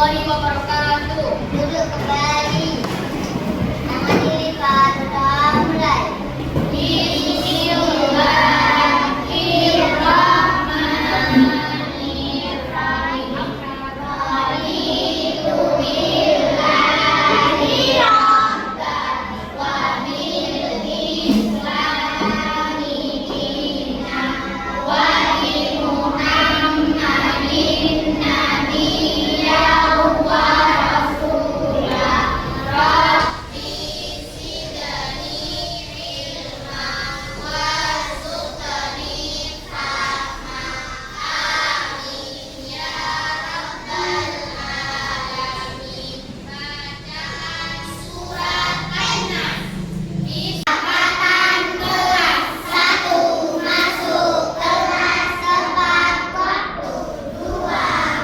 warahmatullahi wabarakatuh. Duduk kembali. Tangan dilipat, berdoa mulai. Bismillahirrahmanirrahim. Raditu billahi rabban wa bil islami dinan wa bi Muhammadin nabiyyan wa rasulah. Rabbi zidni ilman warzuqni fahma. Amin ya rabbal alamin. Bacaan surat An-Nas. Kesempatan kelas 1 masuk kelas tepat waktu. 2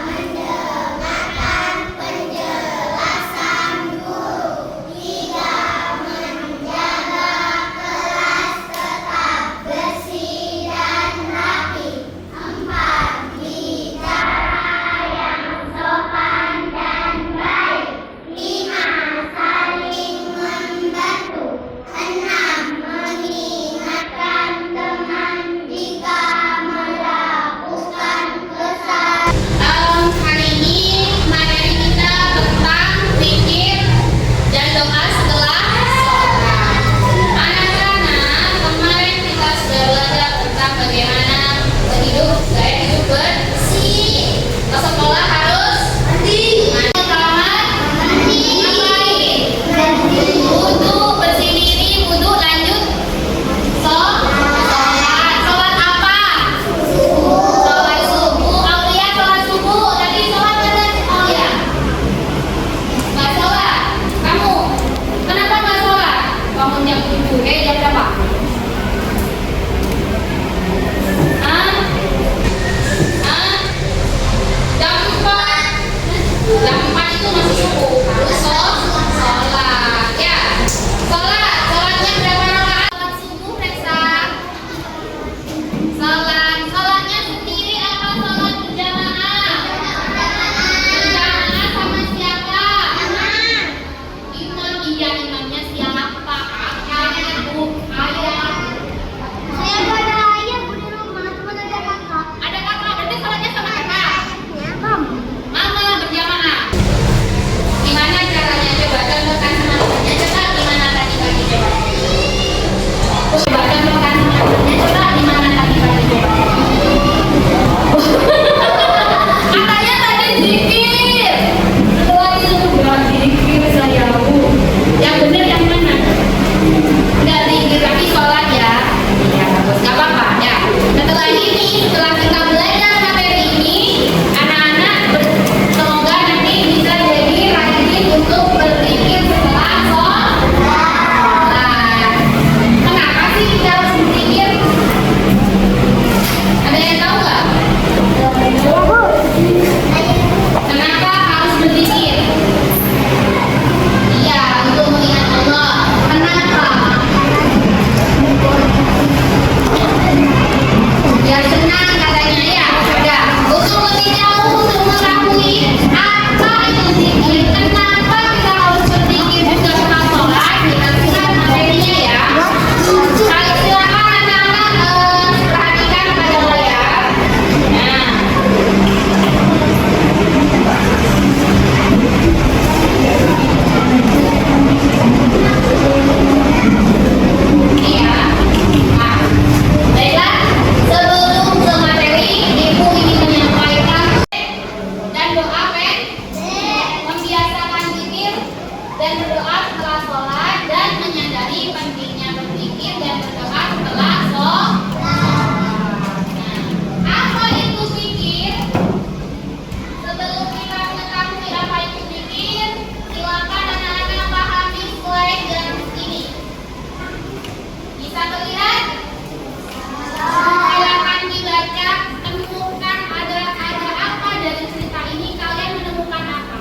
mendengarkan penjelasan guru. 3 menjaga kelas tetap bersih dan rapi. 4 bicara yang sopan dan baik. 5 saling membantu. 6 mengingatkan teman jika melakukan kesalahan. Hari ini materi kita tentang zikir dan doa setelah sholat. Anak-anak, kemarin kita sudah belajar tentang bagaimana gaya hidup bersih. Ke sekolah harus mandi. Ke kamar ngapain? Wudu, bersih diri, wudu, lanjut sholat. Sholat apa? Sholat subuh. Aulia sholat subuh. Tadi sholat kan? Aulia nggak sholat. Kamu kenapa nggak sholat? Bangun jam 7. Jam berapa? Hah? Jam 4. Jam 4 itu masih subuh. Harus sholat. Ya. Sholatnya berapa rakaat? Sholat subuh, Reksa. Sholatnya sendiri apa sholat berjamaah? Berjamaah sama siapa? Imam. Iya, imamnya siapa? Kakak, Bu, ayah. Saya nggak ada ayah, Bu, di rumah. Cuma ada kakak. Ada kakak, berarti sholatnya sama kakak? Mama berjamaah. Gimana caranya? Coba contohkan sama temannya. Coba gimana tadi coba. Coba contohkan sama temannya. Coba gimana tadi coba. Katanya tadi zikir. Setelah itu bilang zikir saya, Bu. Yang benar yang mana? Enggak zikir tapi sholat ya. Ya bagus, nggak apa-apa ya. Setelah kita belajar materi ini, anak-anak semoga nanti bisa jadi rajin untuk berzikir setelah sholat. Kenapa sih kita harus berzikir? Ada yang tahu nggak? Kenapa harus berzikir? Iya, untuk mengingat Allah. Kenapa? Biar senang katanya ya. Udah. Untuk lebih jauh untuk mengetahui apa itu zikir, kenapa kita harus berzikir juga setelah sholat, kita lihat materinya ya. Silakan anak-anak perhatikan pada layar. Nah. Iya. Nah, baiklah, sebelum ke materi, Ibu ingin menyampaikan dan doa membiasakan zikir dan berdoa setelah sholat dan menyadari pentingnya berzikir dan berdoa setelah sholat. Nah, apa itu zikir? Sebelum kita mengetahui apa itu zikir, silakan anak-anak pahami slide dan ini. Bisa terlihat? Silakan dibaca, temukan ada apa dari cerita ini, kalian menemukan apa?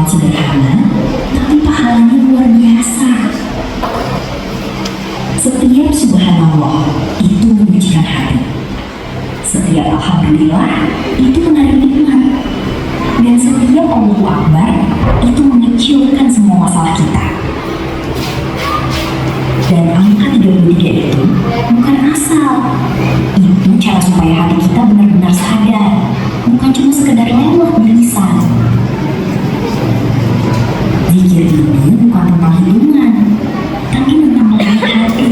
amat sederhana, tapi pahalanya luar biasa. Setiap subhanallah itu menyucikan hati. Setiap alhamdulillah itu menarik nikmat. Dan setiap Allahu Akbar itu mengecilkan semua masalah kita. Dan angka 33 itu bukan asal. Itu cara supaya hati kita benar-benar sadar, bukan cuma sekedar lewat di lisan. Zikir ini bukan tentang hitungan, tapi tentang melatih hati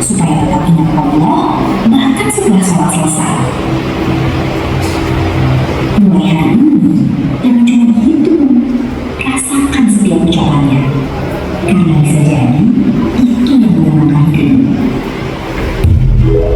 supaya tetap ingat Allah bahkan setelah sholat selesai. Mulai hari ini, jangan cuma dihitung, rasakan setiap ucapannya, karena bisa jadi itu yang menenangkan hidup.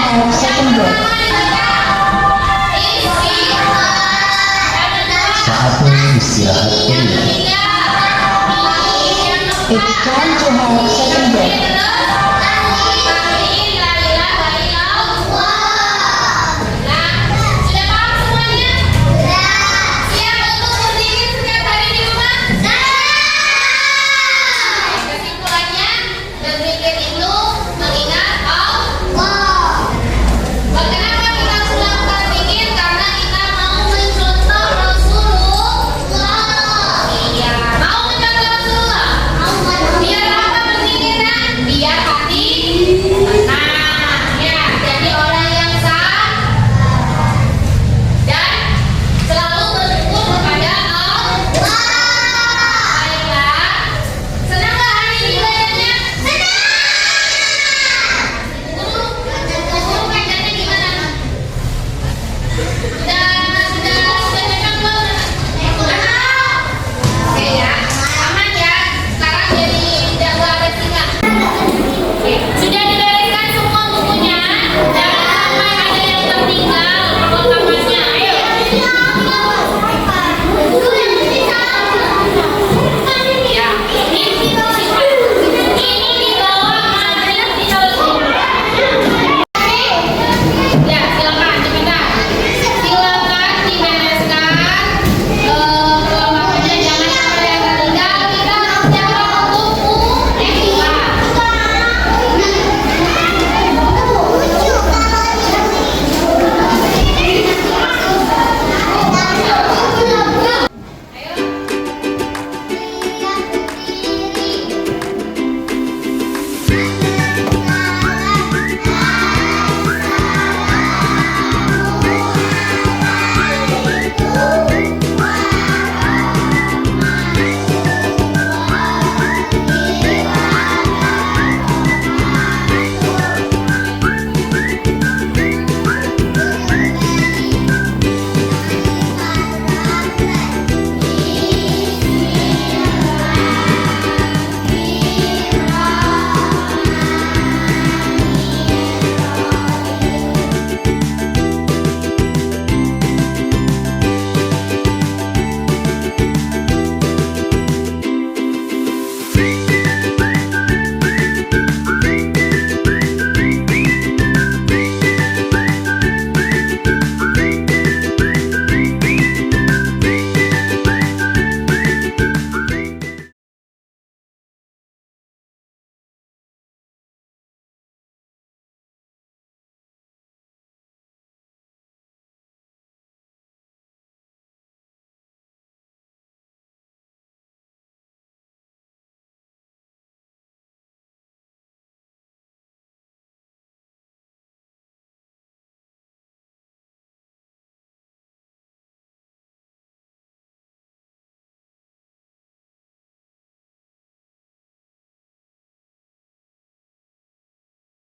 have second break. Saatnya istirahat kuliah. It's time to have second break.